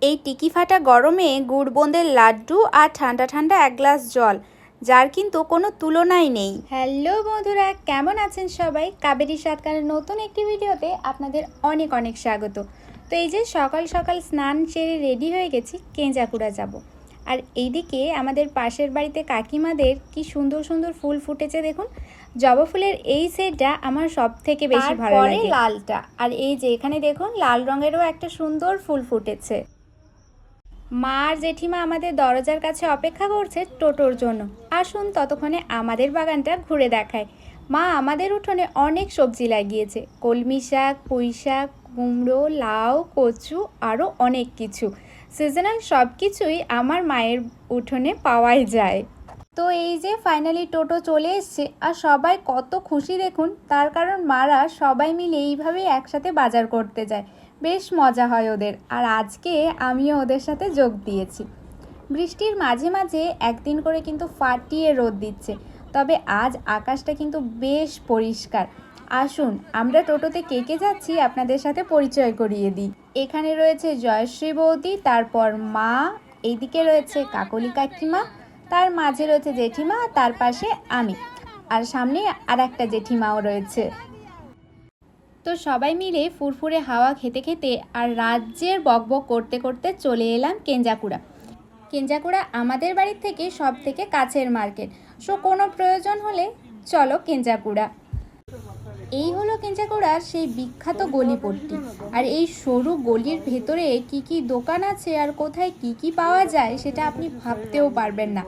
এই টিকি ফাটা গরমে গুড় বোঁদের লাড্ডু আর ঠান্ডা ঠান্ডা এক গ্লাস জল, যার কিন্তু কোনো তুলনাই নেই। হ্যালো বন্ধুরা, কেমন আছেন সবাই? কাবেরী সাতকারের নতুন একটি ভিডিওতে আপনাদের অনেক অনেক স্বাগত। তো এই যে সকাল সকাল স্নান সেরে রেডি হয়ে গেছি, কেঞ্জাকুড়া যাব। আর এইদিকে আমাদের পাশের বাড়িতে কাকিমাদের কি সুন্দর সুন্দর ফুল ফুটেছে দেখুন। জবা ফুলের এই সেটটা আমার সব থেকে বেশি ভালো লাগে, লালটা। আর এই যে এখানে দেখুন লাল রঙেরও একটা সুন্দর ফুল ফুটেছে। মা আর জেঠিমা আমাদের দরজার কাছে অপেক্ষা করছে টোটোর জন্য। আসুন ততক্ষণে আমাদের বাগানটা ঘুরে দেখায়। মা আমাদের উঠোনে অনেক সবজি লাগিয়েছে, কলমি শাক, পুঁই শাক, কুমড়ো, লাউ, কচু, আরও অনেক কিছু। সিজনাল সব কিছুই আমার মায়ের উঠোনে পাওয়াই যায়। তো এই যে ফাইনালি টোটো চলে এসছে, আর সবাই কত খুশি দেখুন। তার কারণ মারা সবাই মিলে এইভাবেই একসাথে বাজার করতে যায়, বেশ মজা হয় ওদের। আর আজকে আমিও ওদের সাথে যোগ দিয়েছি। বৃষ্টির মাঝে মাঝে একদিন করে কিন্তু ফাটিয়ে রোদ দিচ্ছে, তবে আজ আকাশটা কিন্তু বেশ পরিষ্কার। আসুন আমরা টোটোতে কে কে যাচ্ছি আপনাদের সাথে পরিচয় করিয়ে দিই। এখানে রয়েছে জয়শ্রী বৌদি, তারপর মা, এইদিকে রয়েছে কাকলি কাকিমা, তার মাঝে রয়েছে জেঠিমা, তার পাশে আমি, আর সামনে আর একটা জেঠিমাও রয়েছে। তো সবাই মিলে ফুরফুরে হাওয়া খেতে খেতে আর রাজ্যের বকবক করতে করতে চলে এলাম কেঞ্জাকুড়া। কেঞ্জাকুড়া আমাদের বাড়ির থেকে সব থেকে কাছের মার্কেট। সো কোনো প্রয়োজন হলে চলো কেঞ্জাকুড়া। এই হলো কেঞ্জাকুড়ার সেই বিখ্যাত গলিপট্টি। আর এই সরু গলির ভেতরে কি কি দোকান আছে আর কোথায় কি কি পাওয়া যায় সেটা আপনি ভাবতেও পারবেন না।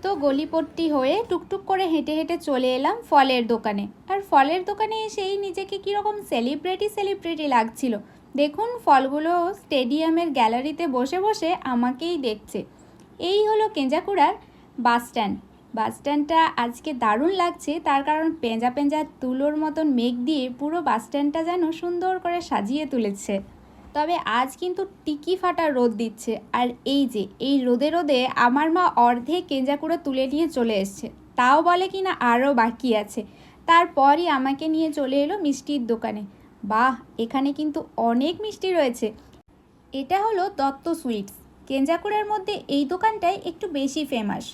তো গলিপট্টি হয়ে টুকটুক করে হেঁটে হেঁটে চলে এলাম ফলের দোকানে। আর ফলের দোকানে এসেই নিজেকে কীরকম সেলিব্রিটি লাগছিল। দেখুন ফলগুলো স্টেডিয়ামের গ্যালারিতে বসে বসে আমাকেই দেখছে। এই হলো কেঞ্জাকুড়ার বাস স্ট্যান্ড। বাস স্ট্যান্ডটা আজকে দারুণ লাগছে, তার কারণ পেঁজা পেঁজা তুলোর মতন মেঘ দিয়ে পুরো বাস স্ট্যান্ডটা যেন সুন্দর করে সাজিয়ে তুলেছে। তবে আজ কিন্তু টিকি ফাটা রোদ দিচ্ছে, আর এই যে এই রোদে রোদে আমার মা অর্ধেক কেঞ্জাকুড়া তুলে নিয়ে চলে এসছে। তাও বলে কি না আরও বাকি আছে। তারপরই আমাকে নিয়ে চলে এলো মিষ্টির দোকানে। বাহ, এখানে কিন্তু অনেক মিষ্টি রয়েছে। এটা হলো দত্ত সুইটস। কেঞ্জাকুড়ার মধ্যে এই দোকানটাই একটু বেশি ফেমাস।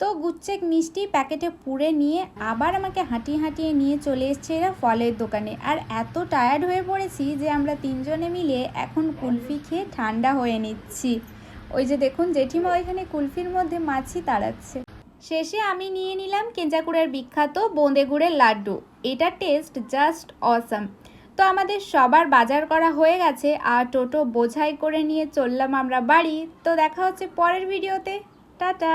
তো গুচ্ছেক মিষ্টি প্যাকেটে পুরে নিয়ে আবার আমাকে হাঁটিয়ে হাঁটিয়ে নিয়ে চলে এসছে এরা ফলের দোকানে। আর এত টায়ার্ড হয়ে পড়েছি যে আমরা তিনজনে মিলে এখন কুলফি খেয়ে ঠান্ডা হয়ে নিচ্ছি। ওই যে দেখুন জেঠিমা ওইখানে কুলফির মধ্যে মাছি তাড়াচ্ছে। শেষে আমি নিয়ে নিলাম কেঞ্জাকুড়ার বিখ্যাত বোঁদে গুড়ের লাড্ডু। এটা টেস্ট জাস্ট অসাম। তো আমাদের সবার বাজার করা হয়ে গেছে, আর টোটো বোঝাই করে নিয়ে চললাম আমরা বাড়ি। তো দেখা হচ্ছে পরের ভিডিওতে। টাটা।